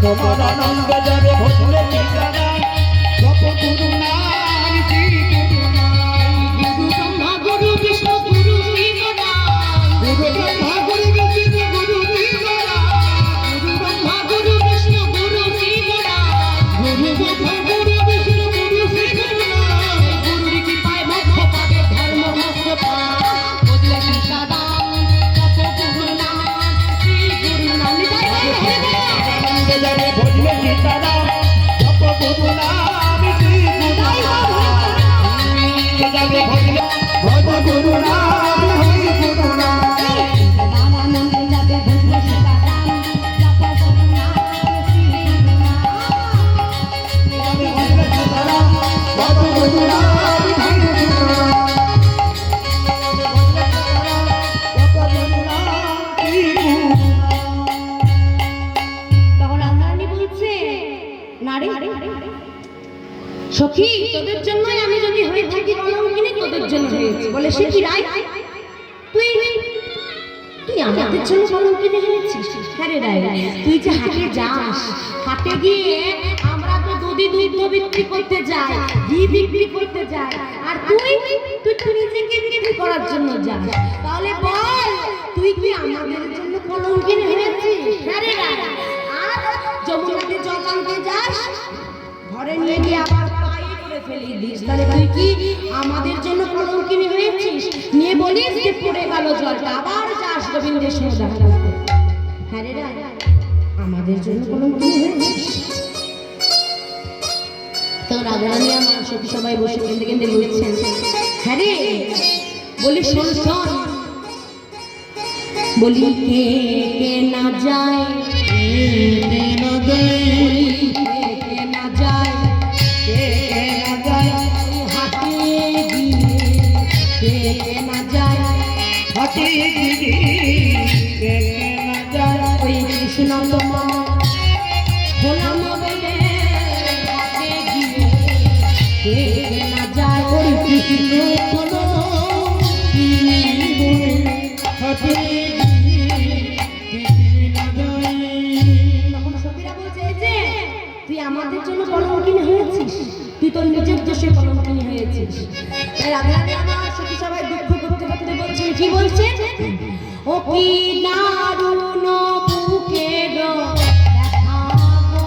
তোমার আনন্দ যাবে ভজলে সীতারাম জপ গুরু নাম শ্রী গুরু নাম গুরু ব্রহ্মা গুরু বিষ্ণু গুরু শিবনাম গুরু ব্রহ্মা গুরু বিষ্ণু গুরু শিবনাম গুরু ব্রহ্মা গুরু বিষ্ণু গুরু শিবনাম গুরু ব্রহ্মা গুরু বিষ্ণু গুরু শিবনাম গুরুর কৃপায় মোক্ষ পাবে ধর্ম মোক্ষ পাবে ভজলে সীতারাম জপ গুরু নাম শ্রী গুরু নাম আনন্দ যাবে ভজলে সীতারাম জপ গুরু নাম শ্রী গুরু নাম যাবে ভজলে ভজ গুরু নাম হরি গুরু নাম আনন্দে যাবে ভজলে সীতারাম জপ গুরু নাম শ্রী গুরু নাম যাবে ভজলে সীতারাম ভজ গুরু নাম হরি গুরু নাম জপ গুরু নাম শ্রী গুরু তখন রাধারানী বলছে নারী সখী তোদের জন্যই আমি যদি হয়ে থাকি কলঙ্কিনী তোদের জন্য হয়েছে বলে সে কি রায় তুই তুই আমাদের জন্য কলঙ্কিনী হয়েছিস হ্যাঁ রে রায় তুই যে হাটে যাস হাটে গিয়ে আমরা তো দুধ বিক্রি করতে যাই ঘি বিক্রি করতে যাই আর তুই তুই তো নিজেকে বিক্রি করার জন্য যাস তাহলে বল তুই কি আমাদের জন্য কলঙ্কিনী হয়েছিস হ্যাঁ রে রায় আর যমুনাতে জল আনতে যাস ঘরে নিয়ে গিয়ে আবার পায়ে করে ফেলি দিস তাহলে তুই কি আমাদের জন্য কলঙ্কিনী হয়েছিস নিয়ে বলিস যে পড়ে গেল জলটা আবার যাস গোবিন্দের সঙ্গে দেখা করতে হ্যাঁ রে রায় আমাদের জন্য কলঙ্কিনী হয়েছিস তো রাধারানী আমার সখী সবাই বসে কেঁদে কেঁদে বলছেন হ্যাঁ রে বলি শোন শোন বলি কে কে না যায় বলি কে না যায় হাতে গিয়ে কে না যায় ওই কৃষ্ণ তোমার গোলাম বলে হাতে গিয়ে কে না যায় ওই কৃষ্ণ কোনো তখন সখীরা বলছে এই যে তুই আমাদের জন্য কলঙ্কিনী হয়েছিস তুই তোর নিজের দেশে কলঙ্কিনী হয়েছিস তাই রাধারানী আমার সখী সবাই দুঃখ করতে করতে বলছেন কি বলছেন ও কি দারুণ বুকের ব্যথা গো,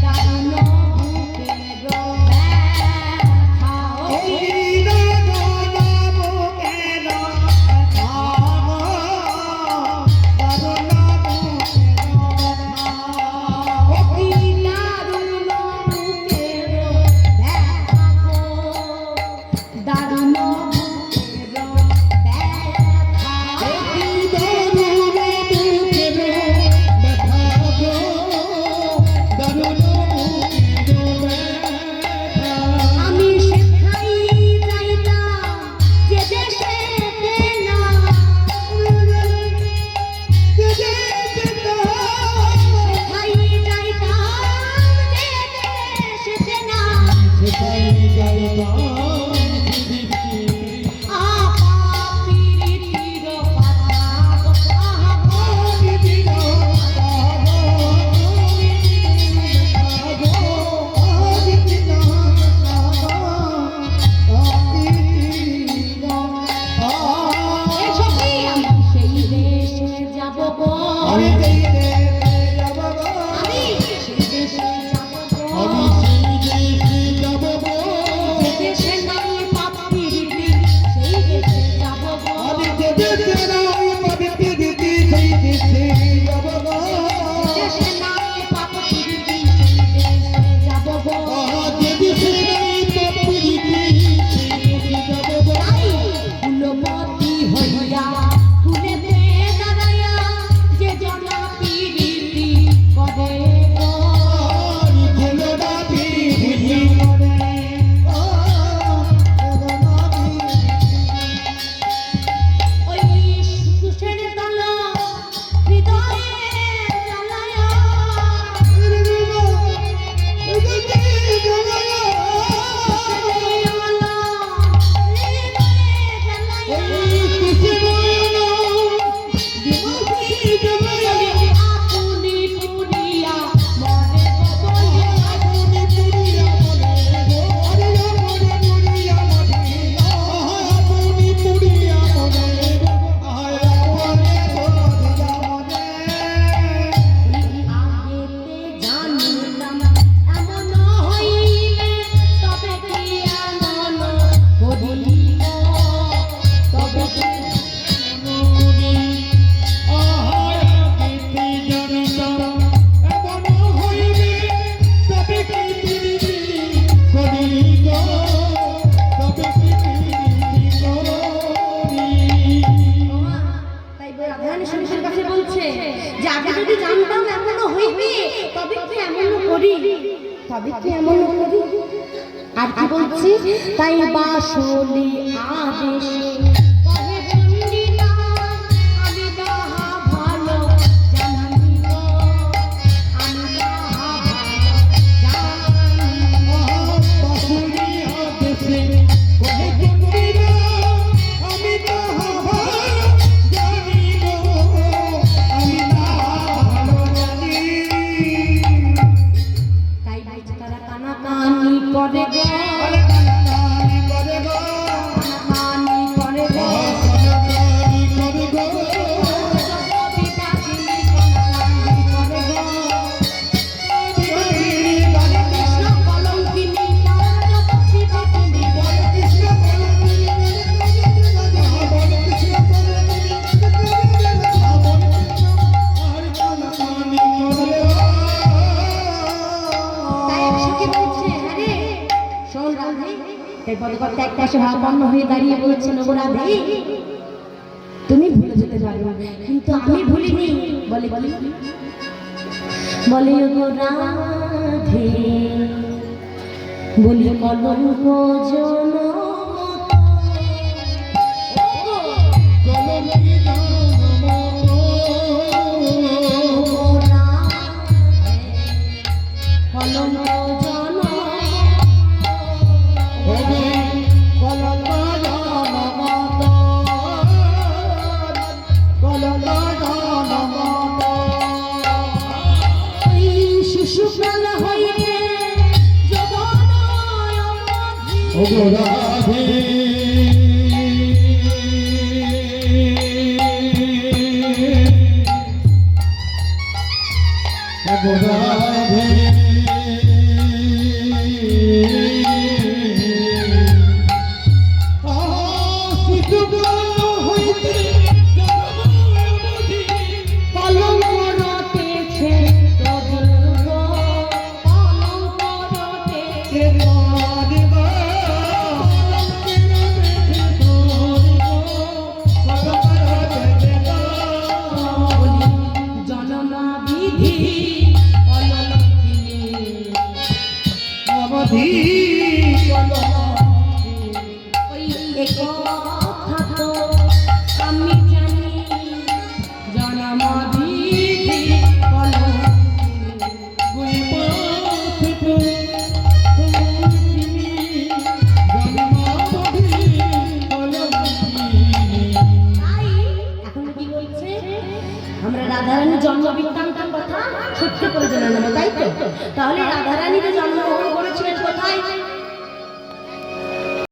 দারুণ বুকের ব্যথা। ও কি দারুণ বুকের ব্যথা। হয়েছে, তাই বাসলি আদেশে কহে পণ্ডিতা আমি তাহা ভালো জানি গো, আমি তাহা ভালো জানি। বাসুরি আদেশে কহে পণ্ডিতা আমি তাহা ভালো জানি গো, আমি তাহা ভালো জানি। তাই বলছে তারা কানাকানি করে গো, আরে কানাকানি করে গো, কানাকানি করে গো, কানাকানি করে গো, জগৎবিভাগিনী কানাকানি করে গো। বিভাগিনী বাণী কৃষ্ণ কলঙ্কিনী জগৎবিভাগিনী বলে কৃষ্ণ কলঙ্কিনী বলে কৃষ্ণ কলঙ্কিনী বলে আর কানাকানি করে গো। তাই একসাথে বলছে, হ্যাঁ রে শোন রাধে, এই পদকর্তা এক পাশে ভাবাপন্ন হয়ে দাঁড়িয়ে বলছে, নগো রাধে তুমি ভুলে যেতে পারো কিন্তু আমি ভুলিনি। বলে বলে বলে ওগো রাধে, বলি কলঙ্ক জনমত, কলঙ্কি জনমত, ওগো রাধে, কলঙ্ক জনমত, ওগো কলঙ্ক জনমত, কলঙ্ক জনমত। ওই শিশুকাল হইতে যৌবনয় অবধি ওগো রাধে, ওগো রাধে, শিশুকাল হইতে যৌবনয় অবধি কলঙ্ক রটেছে প্রদীর্ঘ, কলঙ্ক রটেছে জনমা বিধি কলঙ্কিনী, ওই এক কথা তো আমি জানি, জনমা বিধি কলঙ্কিনী। তাই এখন কি বলছে, আমরা রাধারানীর জন্ম বৃত্তান্তের কথা সত্য করে জেনে নেবো, তাই তো? তাহলে রাধারানী যে জন্ম